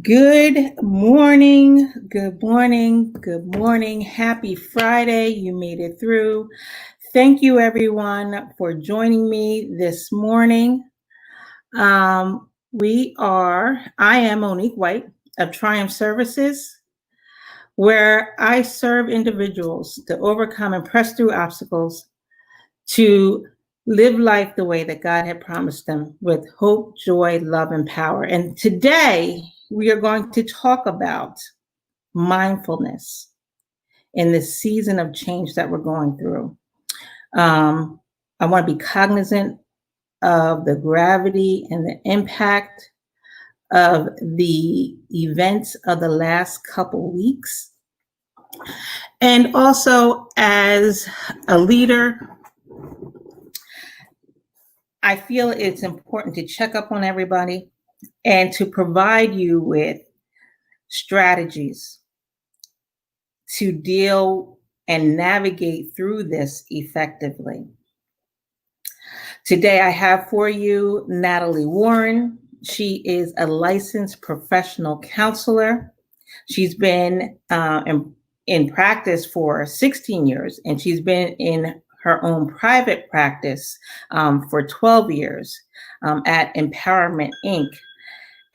Good morning, good morning, good morning. Happy Friday. You made it through. Thank you, everyone, for joining me this morning. I am Monique White of Triumph Services, where I serve individuals to overcome and press through obstacles to live life the way that God had promised them with hope, joy, love, and power. And today we are going to talk about mindfulness in this season of change that we're going through. I want to be cognizant of the gravity and the impact of the events of the last couple weeks. And also, as a leader, I feel it's important to check up on everybody and to provide you with strategies to deal and navigate through this effectively. Today, I have for you Natolie Warren. She is a licensed professional counselor. She's been in practice for 16 years, and she's been in her own private practice for 12 years at Empowerment Inc.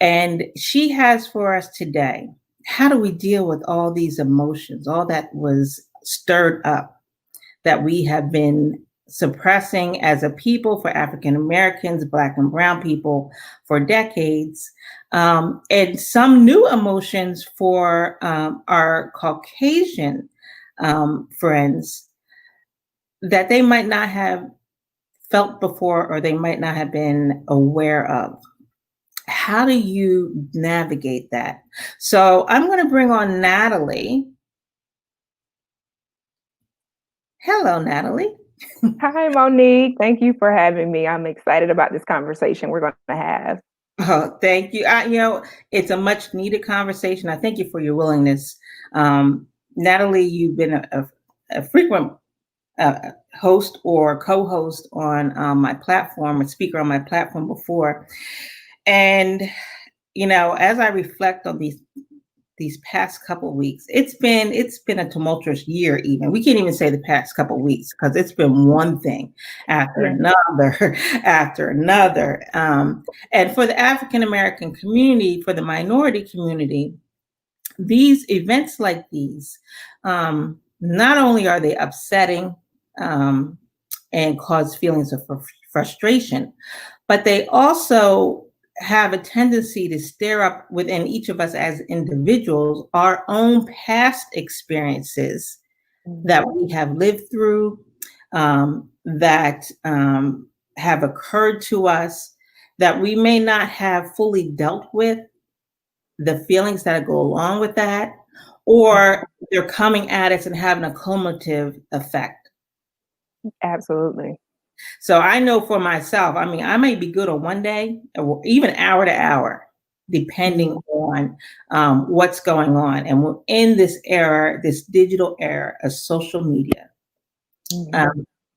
And she has for us today, how do we deal with all these emotions, all that was stirred up that we have been suppressing as a people for African Americans, Black and Brown people for decades, and some new emotions for our Caucasian friends that they might not have felt before or they might not have been aware of. How do you navigate that? So I'm going to bring on Natolie. Hello, Natolie. Hi, Monique. Thank you for having me. I'm excited about this conversation we're going to have. Oh, thank you. It's a much needed conversation. I thank you for your willingness. Natolie, you've been a frequent host or co-host on my platform, a speaker on my platform before. And, as I reflect on these past couple of weeks, it's been a tumultuous year. Even we can't even say the past couple of weeks because it's been one thing after another after another. And for the African American community, for the minority community, these events like these, not only are they upsetting and cause feelings of frustration, but they also have a tendency to stir up within each of us as individuals our own past experiences that we have lived through, that have occurred to us, that we may not have fully dealt with, the feelings that go along with that, or they're coming at us and having a cumulative effect. Absolutely. So I know for myself, I may be good on one day, or even hour to hour, depending on what's going on. And we're in this era, this digital era of social media.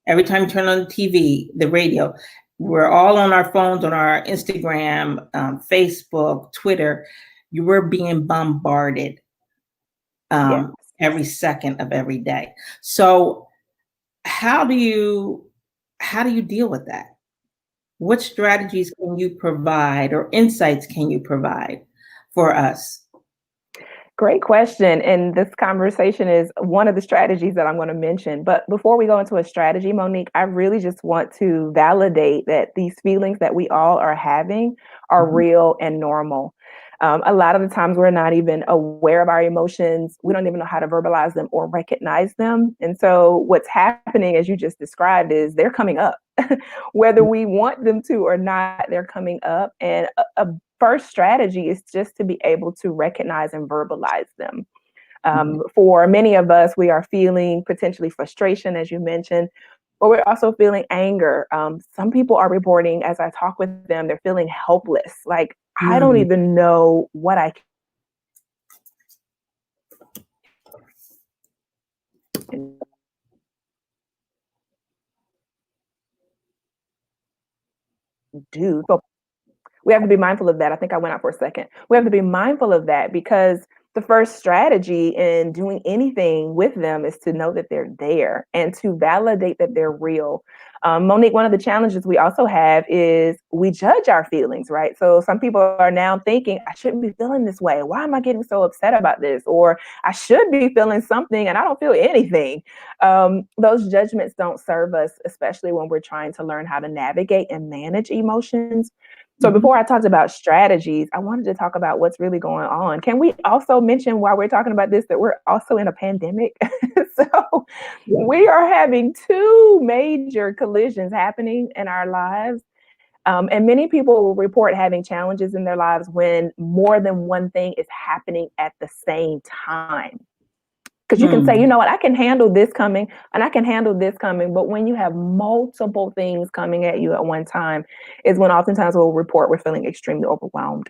Every time you turn on the TV, the radio, we're all on our phones, on our Instagram, Facebook, Twitter. You were being bombarded every second of every day. So how do you deal with that? What strategies can you provide or insights can you provide for us? Great question. And this conversation is one of the strategies that I'm going to mention. But before we go into a strategy, Monique, I really just want to validate that these feelings that we all are having are real and normal. A lot of the times we're not even aware of our emotions. We don't even know how to verbalize them or recognize them. And so what's happening, as you just described, is they're coming up. Whether we want them to or not, they're coming up. And a first strategy is just to be able to recognize and verbalize them. For many of us, we are feeling potentially frustration, as you mentioned, but we're also feeling anger. Some people are reporting, as I talk with them, they're feeling helpless. Like, I don't even know what I can do. So We have to be mindful of that. I think I went out for a second. We have to be mindful of that because the first strategy in doing anything with them is to know that they're there and to validate that they're real. Monique, one of the challenges we also have is we judge our feelings, right? So some people are now thinking, I shouldn't be feeling this way. Why am I getting so upset about this? Or I should be feeling something and I don't feel anything. Those judgments don't serve us, especially when we're trying to learn how to navigate and manage emotions. So before I talked about strategies, I wanted to talk about what's really going on. Can we also mention while we're talking about this that we're also in a pandemic? So Yeah. we are having two major collisions happening in our lives. And many people will report having challenges in their lives when more than one thing is happening at the same time. Because you can say, you know what, I can handle this coming and I can handle this coming. But when you have multiple things coming at you at one time, is when oftentimes we'll report we're feeling extremely overwhelmed.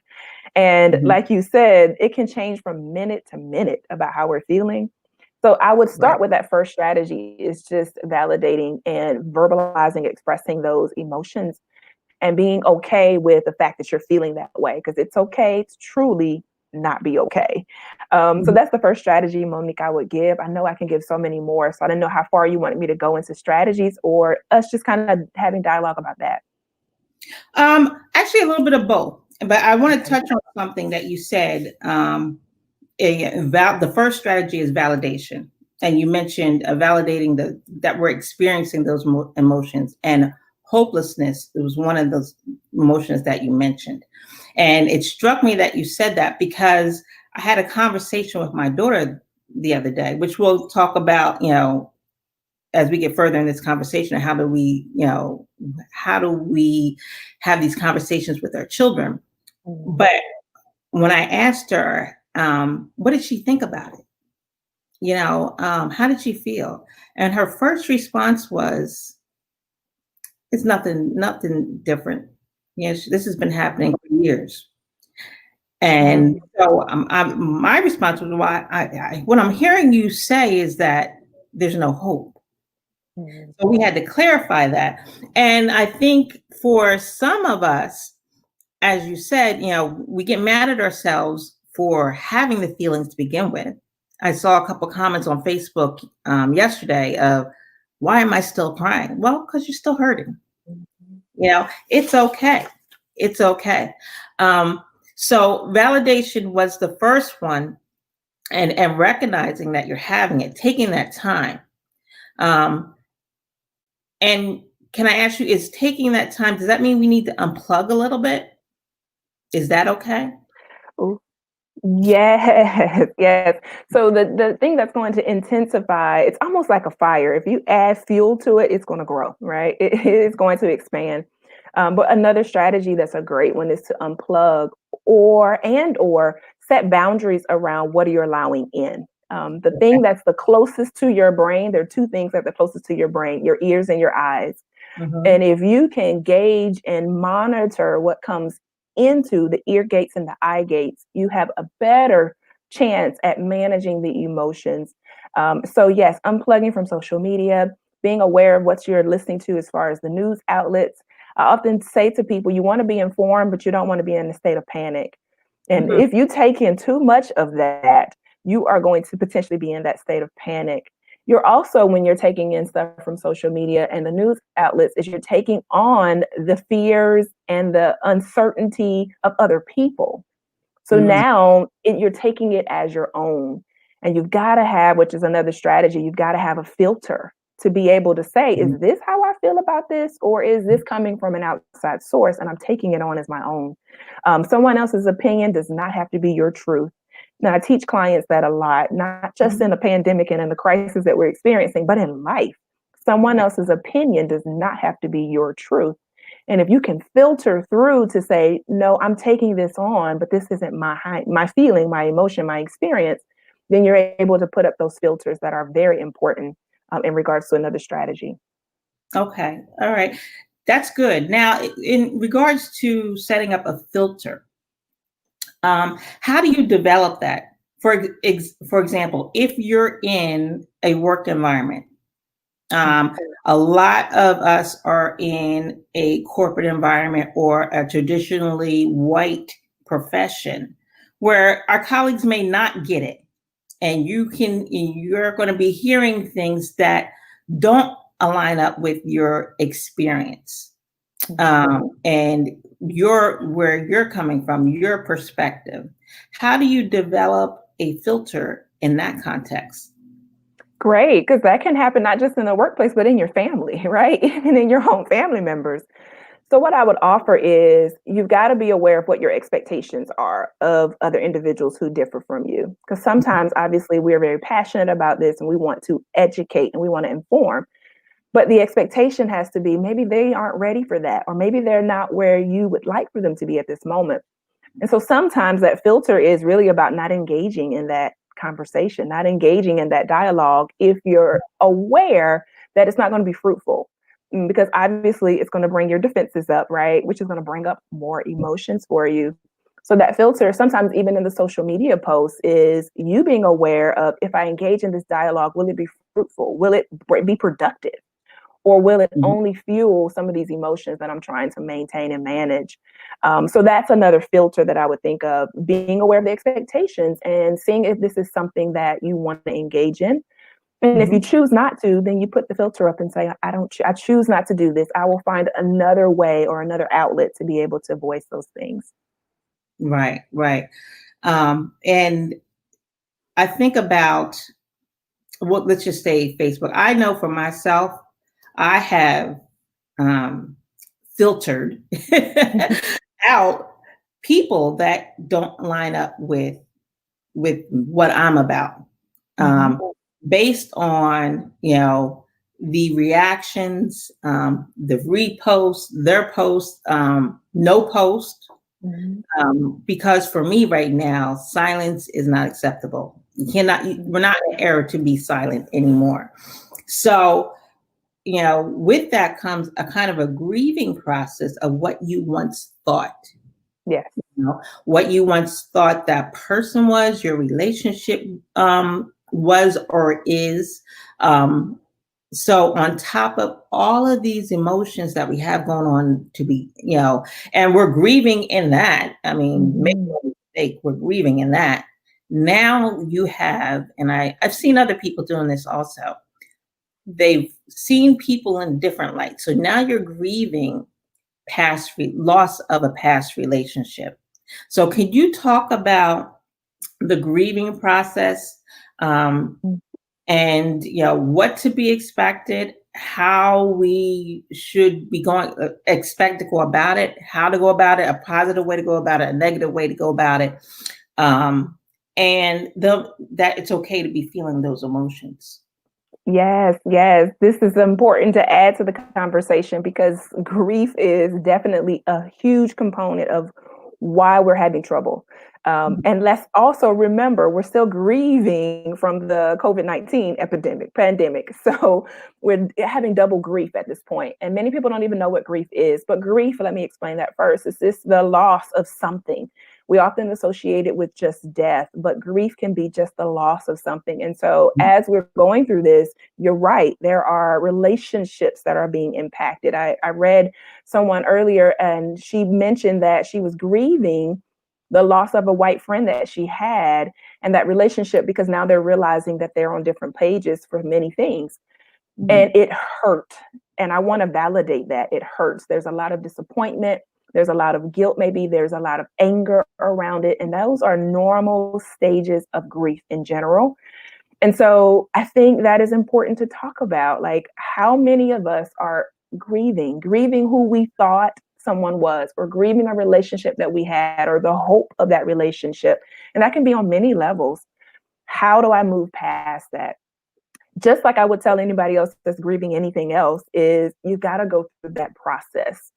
And like you said, it can change from minute to minute about how we're feeling. So I would start with that first strategy is just validating and verbalizing, expressing those emotions and being okay with the fact that you're feeling that way, because it's okay to truly not be okay. So that's the first strategy, Monique, I would give. I know I can give so many more. So I didn't know how far you wanted me to go into strategies or us just kind of having dialogue about that. Actually, a little bit of both, but I want to touch on something that you said. The first strategy is validation, and you mentioned validating that we're experiencing those emotions, and hopelessness. It was one of those emotions that you mentioned, and it struck me that you said that because I had a conversation with my daughter the other day, which we'll talk about, as we get further in this conversation. How do we have these conversations with our children? But when I asked her, what did she think about it? How did she feel? And her first response was, it's nothing different. Yes, this has been happening for years. And so my response was, what I'm hearing you say is that there's no hope. So we had to clarify that. And I think for some of us, as you said, we get mad at ourselves for having the feelings to begin with. I saw a couple comments on Facebook yesterday of, why am I still crying? Well, because you're still hurting. It's okay. It's okay. So validation was the first one, and recognizing that you're having it, taking that time. And can I ask you, is taking that time, does that mean we need to unplug a little bit? Is that okay? Yes, yes. So the thing that's going to intensify, it's almost like a fire. If you add fuel to it, it's going to grow, right? It is going to expand. But another strategy that's a great one is to unplug or set boundaries around what you're allowing in. The thing that's the closest to your brain, there are two things that are the closest to your brain, your ears and your eyes. And if you can gauge and monitor what comes into the ear gates and the eye gates, you have a better chance at managing the emotions. So yes, unplugging from social media, being aware of what you're listening to as far as the news outlets. I often say to people, you want to be informed, but you don't want to be in a state of panic. And if you take in too much of that, you are going to potentially be in that state of panic. You're also, when you're taking in stuff from social media and the news outlets, is you're taking on the fears and the uncertainty of other people. So now you're taking it as your own. And you've got to have, which is another strategy, you've got to have a filter to be able to say, is this how I feel about this? Or is this coming from an outside source and I'm taking it on as my own? Someone else's opinion does not have to be your truth. Now, I teach clients that a lot, not just in the pandemic and in the crisis that we're experiencing, but in life. Someone else's opinion does not have to be your truth. And if you can filter through to say, no, I'm taking this on, but this isn't my feeling, my emotion, my experience, then you're able to put up those filters that are very important in regards to another strategy. Okay. All right. That's good. Now, in regards to setting up a filter, how do you develop that? For example, if you're in a work environment A lot of us are in a corporate environment or a traditionally white profession where our colleagues may not get it. And you're going to be hearing things that don't align up with your experience, and where you're coming from, your perspective. How do you develop a filter in that context? Great, because that can happen not just in the workplace, but in your family, right? And in your own family members. So, what I would offer is you've got to be aware of what your expectations are of other individuals who differ from you. Because sometimes, obviously, we're very passionate about this and we want to educate and we want to inform. But the expectation has to be maybe they aren't ready for that, or maybe they're not where you would like for them to be at this moment. And so sometimes that filter is really about not engaging in that conversation, not engaging in that dialogue if you're aware that it's not going to be fruitful. Because obviously it's going to bring your defenses up, right? Which is going to bring up more emotions for you. So that filter, sometimes even in the social media posts, is you being aware of, if I engage in this dialogue, will it be fruitful? Will it be productive? Or will it only fuel some of these emotions that I'm trying to maintain and manage? So that's another filter that I would think of, being aware of the expectations and seeing if this is something that you want to engage in. And if you choose not to, then you put the filter up and say, I choose not to do this. I will find another way or another outlet to be able to voice those things. Right, right. And I think about, well, let's just say Facebook. I know for myself, I have filtered out people that don't line up with what I'm about, based on the reactions, the reposts, their posts, no post. Because for me right now, silence is not acceptable. We're not in an era to be silent anymore. So, with that comes a kind of a grieving process of what you once thought. Yes. What you once thought that person was, your relationship was or is. So on top of all of these emotions that we have going on and we're grieving in that. I mean, make no mistake, we're grieving in that. Now you have, and I've seen other people doing this also. They've seen people in different lights. So now you're grieving loss of a past relationship. So could you talk about the grieving process, and what to be expected, how we should be expect to go about it, how to go about it, a positive way to go about it, a negative way to go about it, and that it's okay to be feeling those emotions. Yes, yes. This is important to add to the conversation because grief is definitely a huge component of why we're having trouble. And let's also remember, we're still grieving from the COVID-19 pandemic. So we're having double grief at this point. And many people don't even know what grief is. But grief, let me explain that first, is this the loss of something. We often associate it with just death, but grief can be just the loss of something. And so as we're going through this, you're right, there are relationships that are being impacted. I read someone earlier and she mentioned that she was grieving the loss of a white friend that she had and that relationship, because now they're realizing that they're on different pages for many things. And it hurt. And I want to validate that it hurts. There's a lot of disappointment. There's a lot of guilt, maybe there's a lot of anger around it. And those are normal stages of grief in general. And so I think that is important to talk about. Like, how many of us are grieving who we thought someone was, or grieving a relationship that we had, or the hope of that relationship. And that can be on many levels. How do I move past that? Just like I would tell anybody else that's grieving anything else, is you got to go through that process.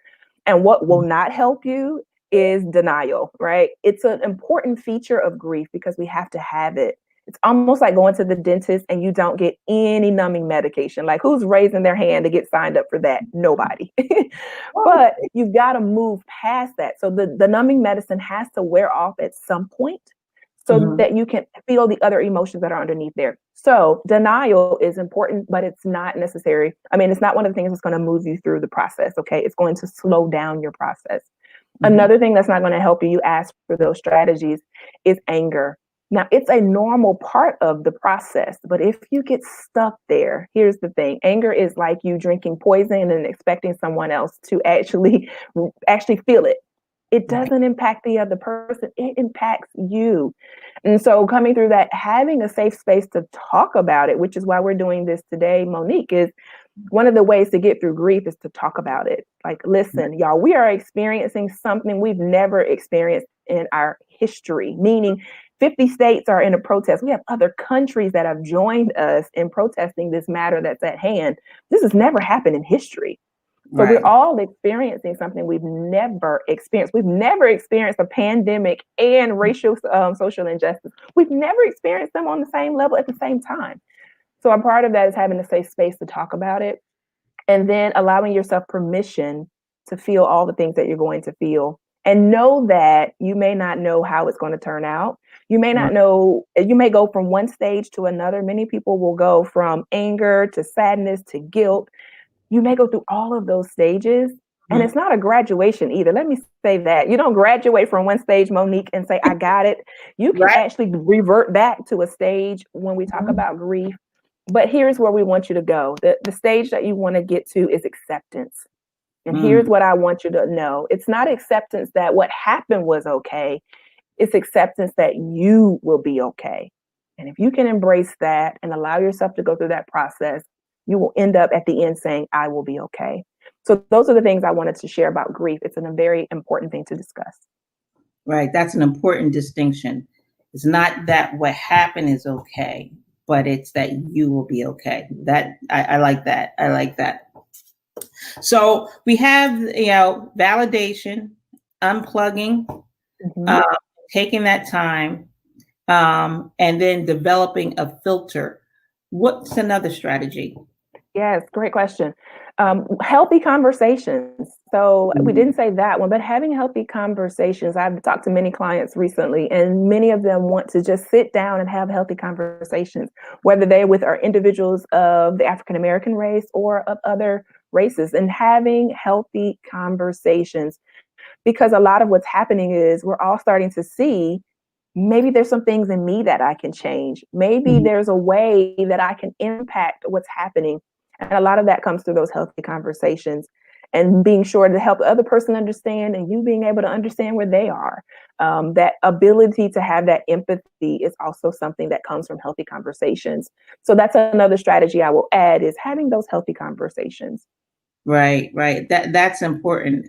And what will not help you is denial, right? It's an important feature of grief because we have to have it. It's almost like going to the dentist and you don't get any numbing medication. Like, who's raising their hand to get signed up for that? Nobody. But you've got to move past that. So the numbing medicine has to wear off at some point so that you can feel the other emotions that are underneath there. So denial is important, but it's not necessary. I mean, it's not one of the things that's going to move you through the process. Okay. It's going to slow down your process. Another thing that's not going to help you ask for those strategies is anger. Now, it's a normal part of the process, but if you get stuck there, here's the thing. Anger is like you drinking poison and expecting someone else to actually feel it. It doesn't impact the other person, it impacts you. And so coming through that, having a safe space to talk about it, which is why we're doing this today, Monique, is one of the ways to get through grief is to talk about it. Like, listen, y'all, we are experiencing something we've never experienced in our history, meaning 50 states are in a protest. We have other countries that have joined us in protesting this matter that's at hand. This has never happened in history. So we're all experiencing something we've never experienced. We've never experienced a pandemic and racial social injustice. We've never experienced them on the same level at the same time. So a part of that is having a safe space to talk about it, and then allowing yourself permission to feel all the things that you're going to feel. And know that you may not know how it's going to turn out. You may not know, you may go from one stage to another. Many people will go from anger to sadness to guilt. You may go through all of those stages, and it's not a graduation either. Let me say that. You don't graduate from one stage, Monique, and say, I got it. You can actually revert back to a stage when we talk about grief. But here's where we want you to go. The stage that you want to get to is acceptance. And here's what I want you to know. It's not acceptance that what happened was okay. It's acceptance that you will be okay. And if you can embrace that and allow yourself to go through that process, you will end up at the end saying, I will be okay. So those are the things I wanted to share about grief. It's a very important thing to discuss. Right. That's an important distinction. It's not that what happened is okay, but it's that you will be okay. That I like that. I like that. So we have, validation, unplugging, taking that time, and then developing a filter. What's another strategy? Yes, great question. Healthy conversations. So we didn't say that one, but having healthy conversations. I've talked to many clients recently, and many of them want to just sit down and have healthy conversations, whether they're with our individuals of the African American race or of other races, and having healthy conversations. Because a lot of what's happening is we're all starting to see maybe there's some things in me that I can change. Maybe there's a way that I can impact what's happening. And a lot of that comes through those healthy conversations and being sure to help the other person understand, and you being able to understand where they are. That ability to have that empathy is also something that comes from healthy conversations. So that's another strategy I will add, is having those healthy conversations. Right. That's important.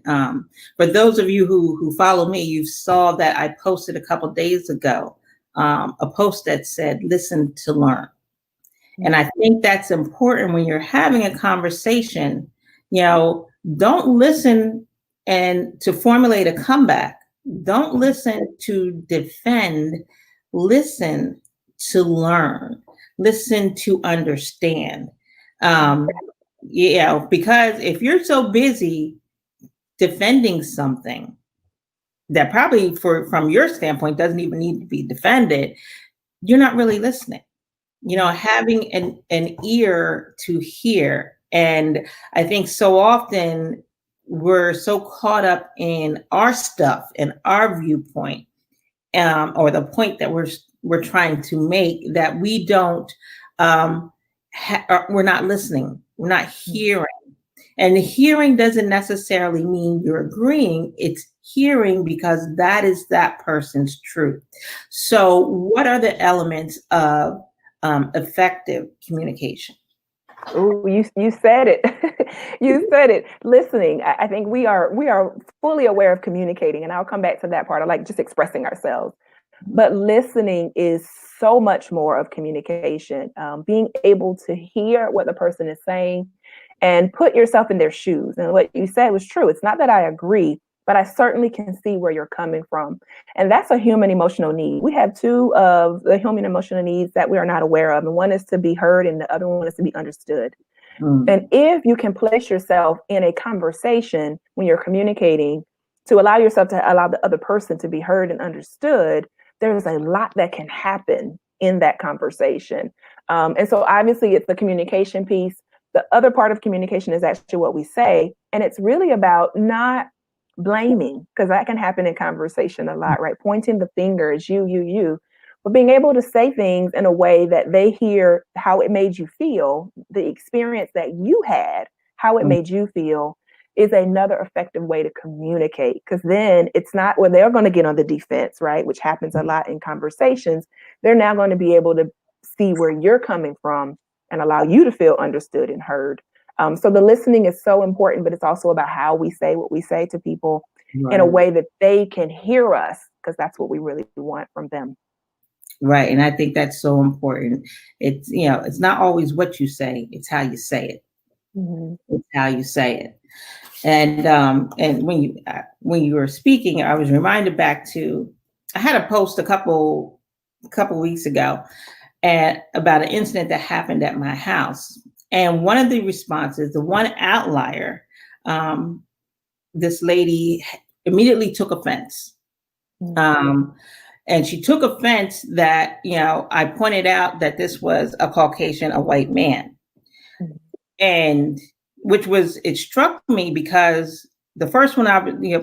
For those of you who follow me, you saw that I posted a couple days ago a post that said, "Listen to learn." And I think that's important when you're having a conversation. Don't listen and to formulate a comeback. Don't listen to defend. Listen to learn. Listen to understand. Because if you're so busy defending something that probably from your standpoint doesn't even need to be defended, you're not really listening. Having an ear to hear. And I think so often we're so caught up in our stuff and our viewpoint, or the point that we're trying to make, that we don't, we're not listening. We're not hearing. And hearing doesn't necessarily mean you're agreeing. It's hearing because that is that person's truth. So what are the elements of effective communication? Oh, you said it. You said it. Listening. I think we are fully aware of communicating, and I'll come back to that part. I like just expressing ourselves. But listening is so much more of communication. Being able to hear what the person is saying and put yourself in their shoes. And what you said was true. It's not that I agree, but I certainly can see where you're coming from. And that's a human emotional need. We have two of the human emotional needs that we are not aware of. And one is to be heard, and the other one is to be understood. And if you can place yourself in a conversation when you're communicating to allow yourself to allow the other person to be heard and understood, there's a lot that can happen in that conversation. And so obviously it's the communication piece. The other part of communication is actually what we say. And it's really about not blaming, because that can happen in conversation a lot, right? Pointing the finger is you, but being able to say things in a way that they hear how it made you feel, the experience that you had, how it made you feel, is another effective way to communicate. Because then it's not where they're going to get on the defense, right? Which happens a lot in conversations. They're now going to be able to see where you're coming from and allow you to feel understood and heard. So the listening is so important, but it's also about how we say what we say to people in a way that they can hear us, because that's what we really want from them. Right. And I think that's so important. It's, it's not always what you say, it's how you say it. Mm-hmm. It's how you say it. And when you were speaking, I was reminded back to, I had a post a couple weeks ago about an incident that happened at my house. And one of the responses, the one outlier, this lady immediately took offense. And she took offense that, I pointed out that this was a Caucasian, a white man. And it struck me because the first one,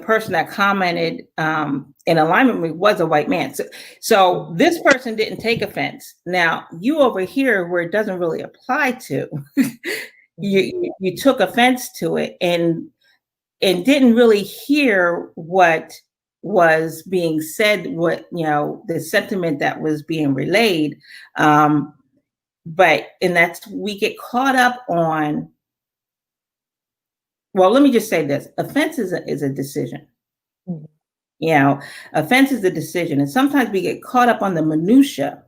person that commented in alignment with me was a white man. So this person didn't take offense. Now, you over here, where it doesn't really apply to, you took offense to it and didn't really hear what was being said, what, the sentiment that was being relayed. But we get caught up on, well, let me just say this. Offense is a decision. Mm-hmm. Offense is a decision. And sometimes we get caught up on the minutia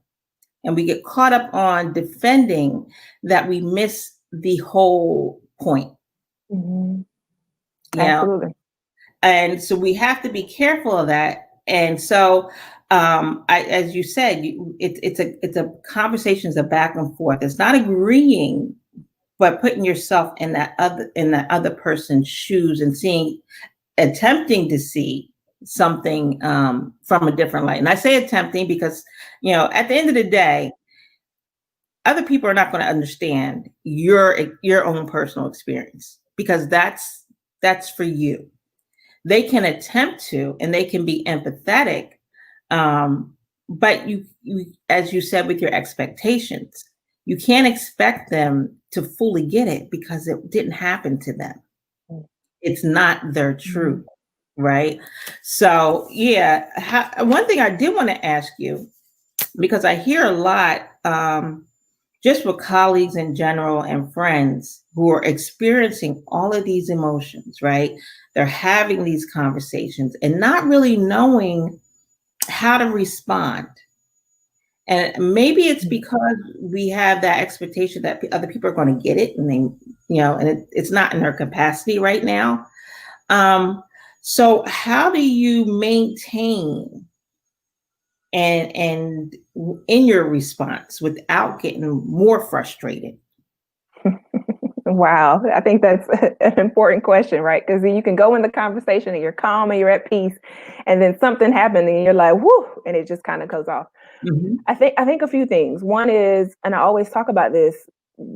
and we get caught up on defending that we miss the whole point. Mm-hmm. Absolutely. And so we have to be careful of that. And so, as you said, it's a conversation, is a back and forth. It's not agreeing, but putting yourself in that other person's shoes and attempting to see something from a different light. And I say attempting because, at the end of the day, other people are not going to understand your own personal experience, because that's for you. They can attempt to, and they can be empathetic, but you, as you said, with your expectations, you can't expect them to fully get it because it didn't happen to them. It's not their truth, right? So, one thing I did want to ask you, because I hear a lot, just with colleagues in general and friends who are experiencing all of these emotions, right? They're having these conversations and not really knowing how to respond. And maybe it's because we have that expectation that other people are going to get it, and it's not in their capacity right now. So how do you maintain and in your response without getting more frustrated? Wow. I think that's an important question, right? Because you can go in the conversation and you're calm and you're at peace, and then something happened and you're like, whoo, and it just kind of goes off. Mm-hmm. I think a few things. One is, and I always talk about this,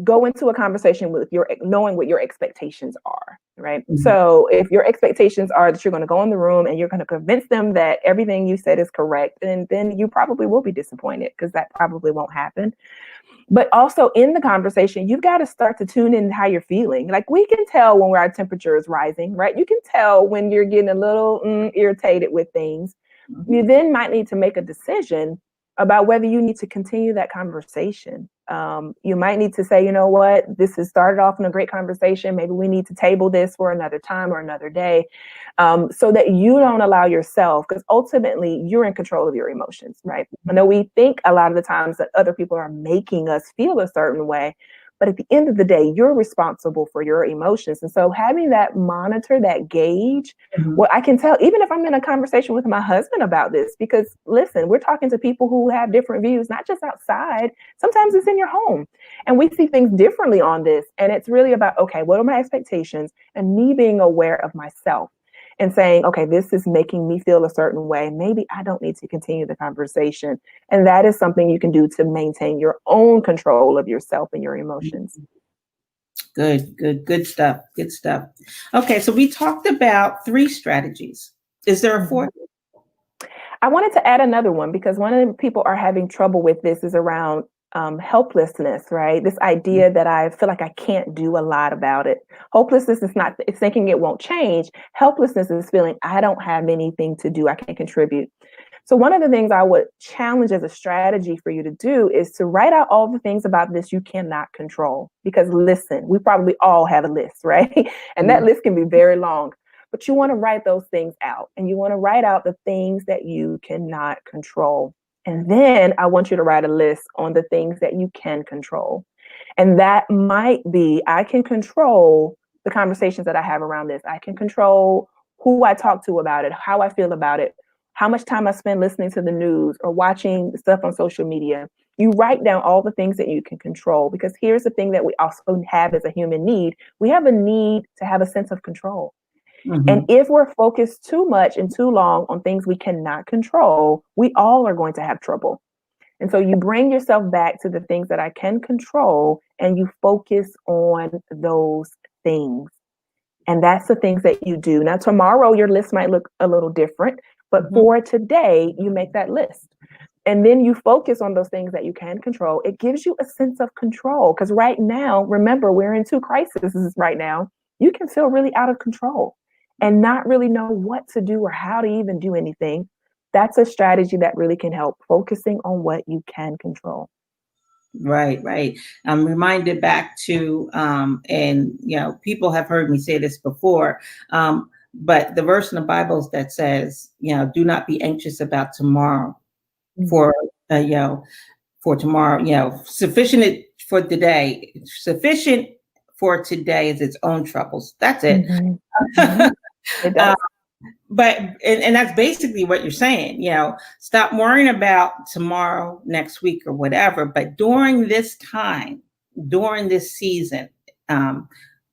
go into a conversation with knowing what your expectations are, right? Mm-hmm. So if your expectations are that you're going to go in the room and you're going to convince them that everything you said is correct, and then you probably will be disappointed, because that probably won't happen. But also in the conversation, you've got to start to tune in how you're feeling. Like, we can tell when our temperature is rising, right? You can tell when you're getting a little irritated with things. Mm-hmm. You then might need to make a decision about whether you need to continue that conversation. You might need to say, you know what, this has started off in a great conversation. Maybe we need to table this for another time or another day, so that you don't allow yourself, because ultimately you're in control of your emotions, right? I know we think a lot of the times that other people are making us feel a certain way, but at the end of the day, you're responsible for your emotions. And so having that monitor, that gauge, well, I can tell, even if I'm in a conversation with my husband about this, because listen, we're talking to people who have different views, not just outside. Sometimes it's in your home, and we see things differently on this. And it's really about, okay, what are my expectations, and me being aware of myself. and saying, okay, this is making me feel a certain way. Maybe I don't need to continue the conversation. And that is something you can do to maintain your own control of yourself and your emotions. Good stuff. Good stuff. Okay, so we talked about 3 strategies. Is there a 4th? I wanted to add another one because one of the people are having trouble with this is around helplessness, right? This idea that I feel like I can't do a lot about it. Hopelessness is not, it's thinking it won't change. Helplessness is feeling I don't have anything to do, I can't contribute. So one of the things I would challenge as a strategy for you to do is to write out all the things about this you cannot control. Because listen, we probably all have a list, right? And that list can be very long. But you want to write those things out, and you want to write out the things that you cannot control. And then I want you to write a list on the things that you can control. And that might be, I can control the conversations that I have around this. I can control who I talk to about it, how I feel about it, how much time I spend listening to the news or watching stuff on social media. You write down all the things that you can control, because here's the thing that we also have as a human need. We have a need to have a sense of control. And if we're focused too much and too long on things we cannot control, we all are going to have trouble. And so you bring yourself back to the things that I can control, and you focus on those things. And that's the things that you do. Now, tomorrow, your list might look a little different, but for today, you make that list. And then you focus on those things that you can control. It gives you a sense of control. Because right now, remember, we're in 2 crises right now. You can feel really out of control and not really know what to do or how to even do anything. That's a strategy that really can help, focusing on what you can control. Right. I'm reminded back to, and people have heard me say this before, but the verse in the Bible that says, do not be anxious about tomorrow, for tomorrow, sufficient for today. Sufficient for today is its own troubles. That's it. It does. But that's basically what you're saying, stop worrying about tomorrow, next week, or whatever. But during this time, during this season,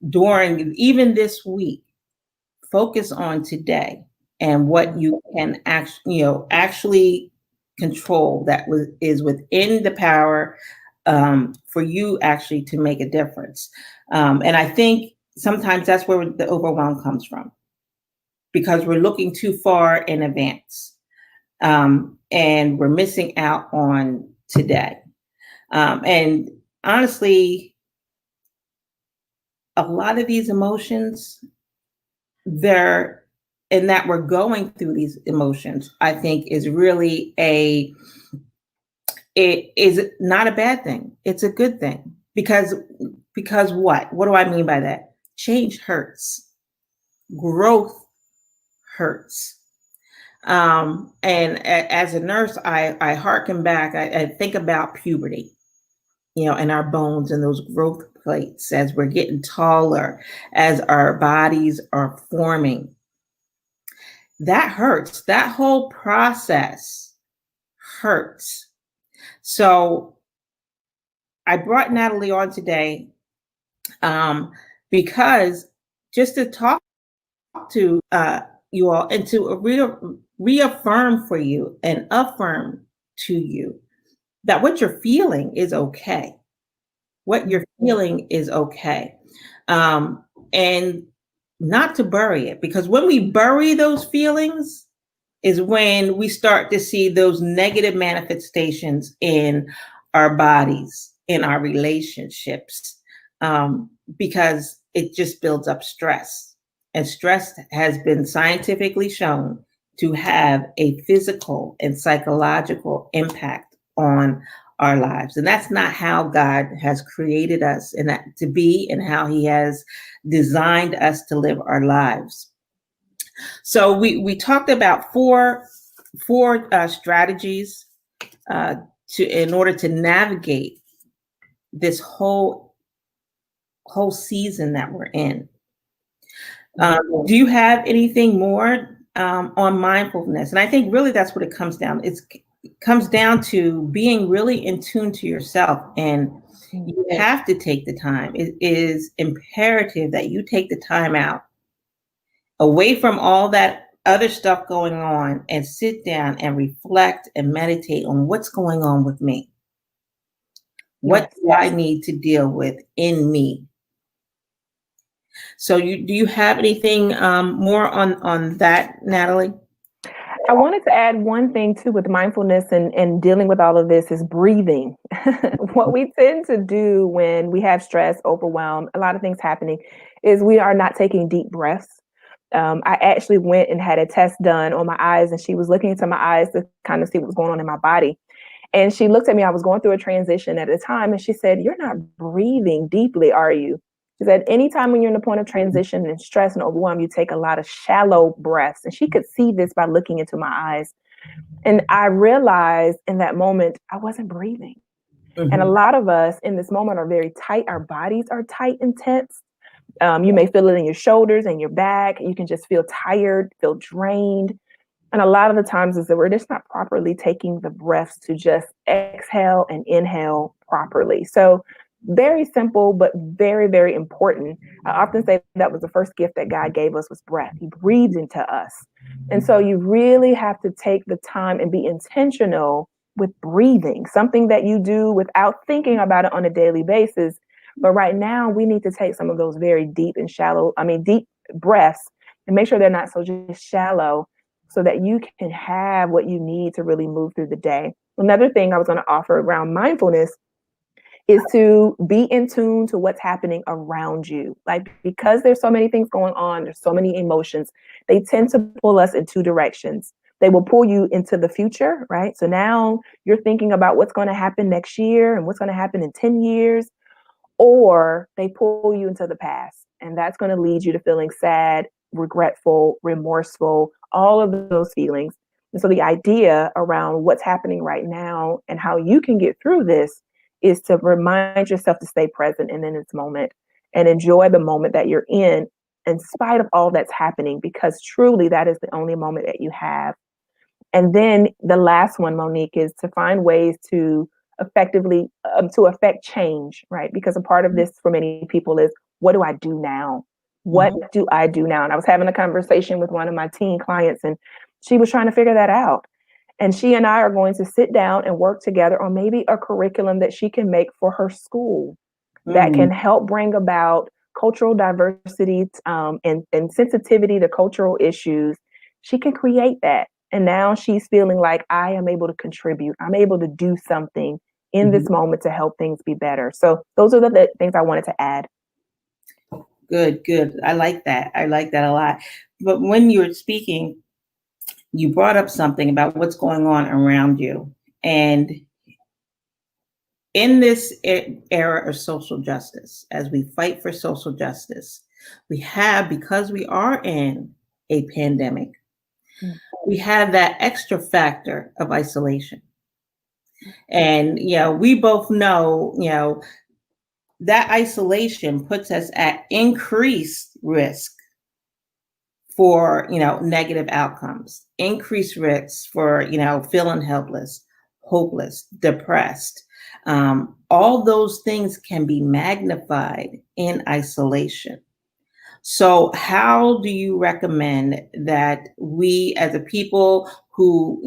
during even this week, focus on today and what you can actually control that is within the power for you actually to make a difference. And I think sometimes that's where the overwhelm comes from, because we're looking too far in advance, and we're missing out on today. And honestly, a lot of these emotions, and that we're going through these emotions, I think is really it is not a bad thing. It's a good thing, because what do I mean by that? Change hurts. Growth hurts. And as a nurse, I hearken back. I think about puberty, and our bones and those growth plates as we're getting taller, as our bodies are forming. That hurts. That whole process hurts. So I brought Natalie on today because just to talk to you all, and to reaffirm for you and affirm to you that what you're feeling is okay. What you're feeling is okay. And not to bury it, because when we bury those feelings is when we start to see those negative manifestations in our bodies, in our relationships, because it just builds up stress. And stress has been scientifically shown to have a physical and psychological impact on our lives. And that's not how God has created us and that to be, and how he has designed us to live our lives. So we talked about four strategies in order to navigate this whole season that we're in. Do you have anything more on mindfulness? And I think really that's what it comes down. It comes down to being really in tune to yourself, and you have to take the time. It is imperative that you take the time out away from all that other stuff going on, and sit down and reflect and meditate on what's going on with me. What Yes. do I need to deal with in me? So do you have anything more on that, Natalie? I wanted to add one thing too with mindfulness and dealing with all of this is breathing. What we tend to do when we have stress, overwhelm, a lot of things happening, is we are not taking deep breaths. I actually went and had a test done on my eyes, and she was looking into my eyes to kind of see what was going on in my body. And she looked at me. I was going through a transition at a time, and she said, "You're not breathing deeply, are you?" She said, "Anytime when you're in a point of transition and stress and overwhelm, you take a lot of shallow breaths." And she could see this by looking into my eyes. And I realized in that moment, I wasn't breathing. And a Mm-hmm. lot of us in this moment are very tight. Our bodies are tight and tense. You may feel it in your shoulders and your back. You can just feel tired, feel drained. And a lot of the times is that we're just not properly taking the breaths to just exhale and inhale properly. So very simple, but very, very important. I often say that was the first gift that God gave us was breath. He breathed into us. And so you really have to take the time and be intentional with breathing, something that you do without thinking about it on a daily basis. But right now we need to take some of those very deep and deep breaths and make sure they're not so just shallow so that you can have what you need to really move through the day. Another thing I was going to offer around mindfulness is to be in tune to what's happening around you. Like, because there's so many things going on, there's so many emotions, they tend to pull us in two directions. They will pull you into the future, right? So now you're thinking about what's going to happen next year and what's going to happen in 10 years, or they pull you into the past. And that's going to lead you to feeling sad, regretful, remorseful, all of those feelings. And so the idea around what's happening right now and how you can get through this is to remind yourself to stay present and in this moment and enjoy the moment that you're in spite of all that's happening, because truly that is the only moment that you have. And then the last one, Monique, is to find ways to effectively to affect change, right? Because a part of this for many people is, what do I do now? What Mm-hmm. do I do now? And I was having a conversation with one of my teen clients, and she was trying to figure that out. And she and I are going to sit down and work together on maybe a curriculum that she can make for her school that Mm-hmm. can help bring about cultural diversity and sensitivity to cultural issues. She can create that. And now she's feeling like, I am able to contribute. I'm able to do something in Mm-hmm. this moment to help things be better. So those are the things I wanted to add. Good, good. I like that. I like that a lot. But when you were speaking, you brought up something about what's going on around you. And in this era of social justice, as we fight for social justice, we have, because we are in a pandemic, Mm. we have that extra factor of isolation. And, we both know, that isolation puts us at increased risk for, negative outcomes, increased risks for, feeling helpless, hopeless, depressed. All those things can be magnified in isolation. So, how do you recommend that we, as a people who,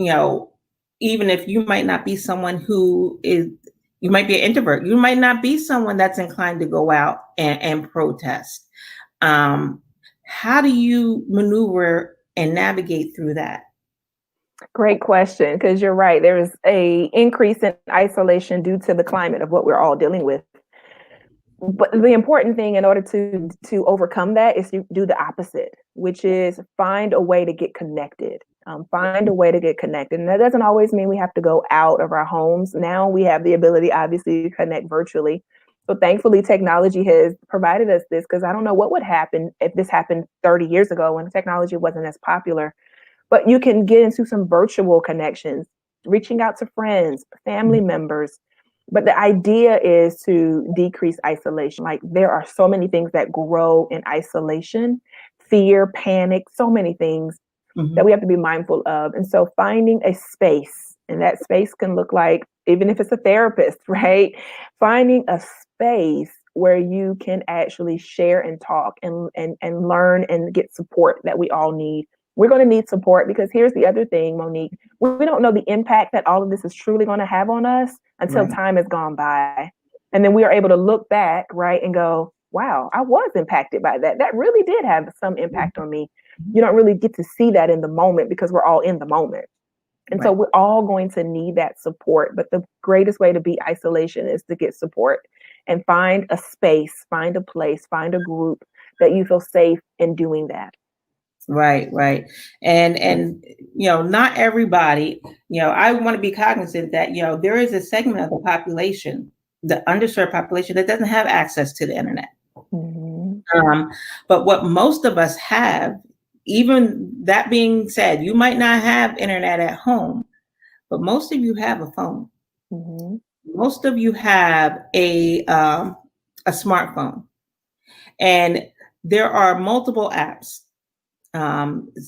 even if you might not be someone who is, you might be an introvert, you might not be someone that's inclined to go out and protest. Um, how do you maneuver and navigate through that? Great question, because you're right. There is a increase in isolation due to the climate of what we're all dealing with. But the important thing in order to overcome that is to do the opposite, which is find a way to get connected. Find a way to get connected. And that doesn't always mean we have to go out of our homes. Now we have the ability, obviously, to connect virtually. So thankfully, technology has provided us this, because I don't know what would happen if this happened 30 years ago when technology wasn't as popular. But you can get into some virtual connections, reaching out to friends, family members. But the idea is to decrease isolation. Like, there are so many things that grow in isolation, fear, panic, so many things that Mhm. we have to be mindful of. And so finding a space, and that space can look like, even if it's a therapist, right? Finding a space where you can actually share and talk and learn and get support that we all need. We're going to need support because here's the other thing, Monique. We don't know the impact that all of this is truly going to have on us until Right. time has gone by. And then we are able to look back, right, and go, wow, I was impacted by that. That really did have some impact on me. You don't really get to see that in the moment because we're all in the moment. And so Right. we're all going to need that support. But the greatest way to beat isolation is to get support and find a space, find a place, find a group that you feel safe in doing that. Right, right. And not everybody, I want to be cognizant that, there is a segment of the population, the underserved population, that doesn't have access to the internet. Mhm. But what most of us have, even that being said, you might not have internet at home, but most of you have a phone. Mhm. Most of you have a smartphone, and there are multiple apps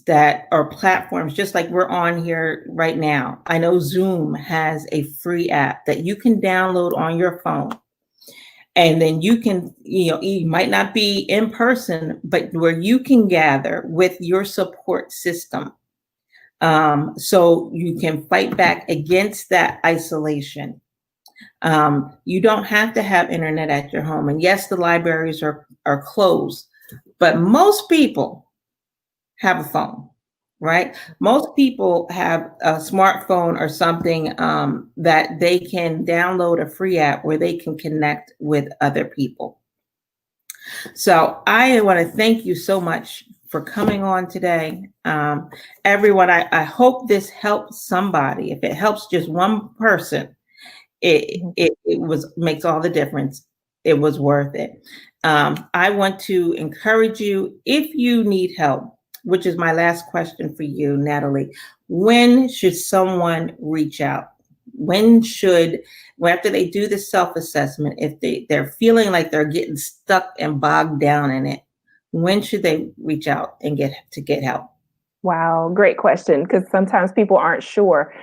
that are platforms, just like we're on here right now. I know Zoom has a free app that you can download on your phone. And then you can, you might not be in person, but where you can gather with your support system. So you can fight back against that isolation. You don't have to have internet at your home. And yes, the libraries are closed, but most people have a phone, right? Most people have a smartphone or something that they can download a free app where they can connect with other people. So I want to thank you so much for coming on today. Everyone, I hope this helps somebody. If it helps just one person, it was makes all the difference. It was worth it. I want to encourage you, if you need help, which is my last question for you, Natalie. When should someone reach out? After they do the self-assessment, if they're feeling like they're getting stuck and bogged down in it, when should they reach out and get help? Wow, great question, because sometimes people aren't sure.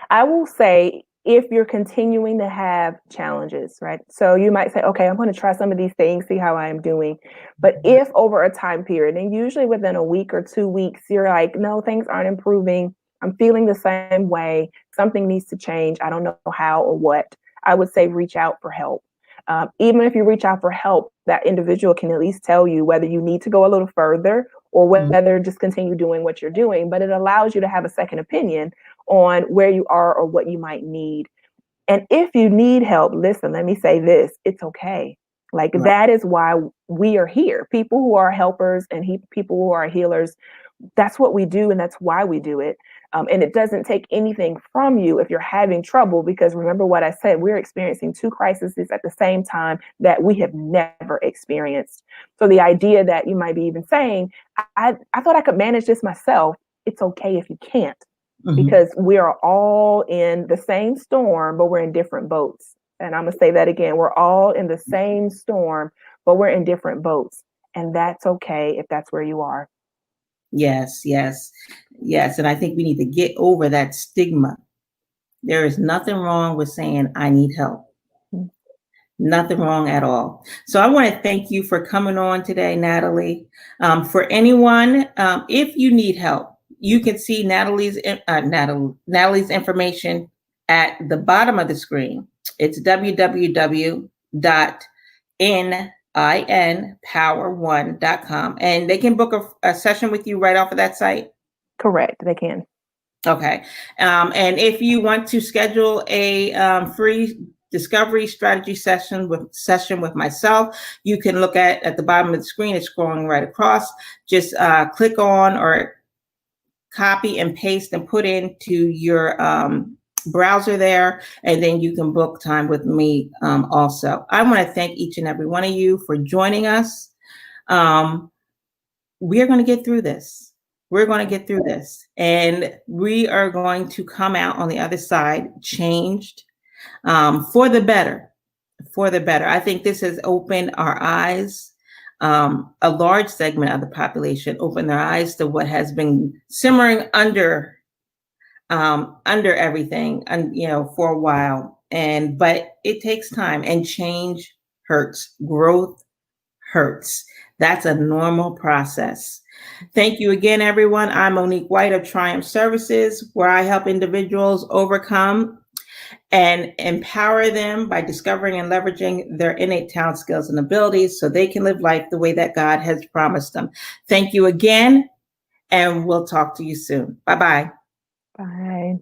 I will say if you're continuing to have challenges, right? So you might say, okay, I'm going to try some of these things, see how I am doing. But if over a time period, and usually within a week or 2 weeks, you're like, no, things aren't improving. I'm feeling the same way. Something needs to change. I don't know how or what. I would say reach out for help. Even if you reach out for help, that individual can at least tell you whether you need to go a little further or whether just continue doing what you're doing. But it allows you to have a second opinion on where you are or what you might need. And if you need help, listen, let me say this, it's okay. Like Right. that is why we are here. People who are helpers and people who are healers, that's what we do and that's why we do it. And it doesn't take anything from you if you're having trouble, because remember what I said, we're experiencing two crises at the same time that we have never experienced. So the idea that you might be even saying, I thought I could manage this myself. It's okay if you can't, because we are all in the same storm, but we're in different boats. And I'm going to say that again. We're all in the same storm, but we're in different boats. And that's okay if that's where you are. Yes, yes, yes. And I think we need to get over that stigma. There is nothing wrong with saying, I need help. Nothing wrong at all. So I want to thank you for coming on today, Natalie. For anyone, if you need help, you can see Natalie's information at the bottom of the screen. It's www.ninpower1.com, and they can book a session with you right off of that site. Correct, they can. Okay. And if you want to schedule a free discovery strategy session with myself, you can look at the bottom of the screen. It's scrolling right across. Just click on or copy and paste and put into your browser there, and then you can book time with me also. I want to thank each and every one of you for joining us. We are going to get through this. We're going to get through this, and we are going to come out on the other side changed, for the better. For the better. I think this has opened our eyes. A large segment of the population opened their eyes to what has been simmering under everything, and for a while. But it takes time, and change hurts. Growth hurts. That's a normal process. Thank you again, everyone. I'm Monique White of Triumph Services, where I help individuals overcome and empower them by discovering and leveraging their innate talent, skills, and abilities so they can live life the way that God has promised them. Thank you again, and we'll talk to you soon. Bye-bye. Bye.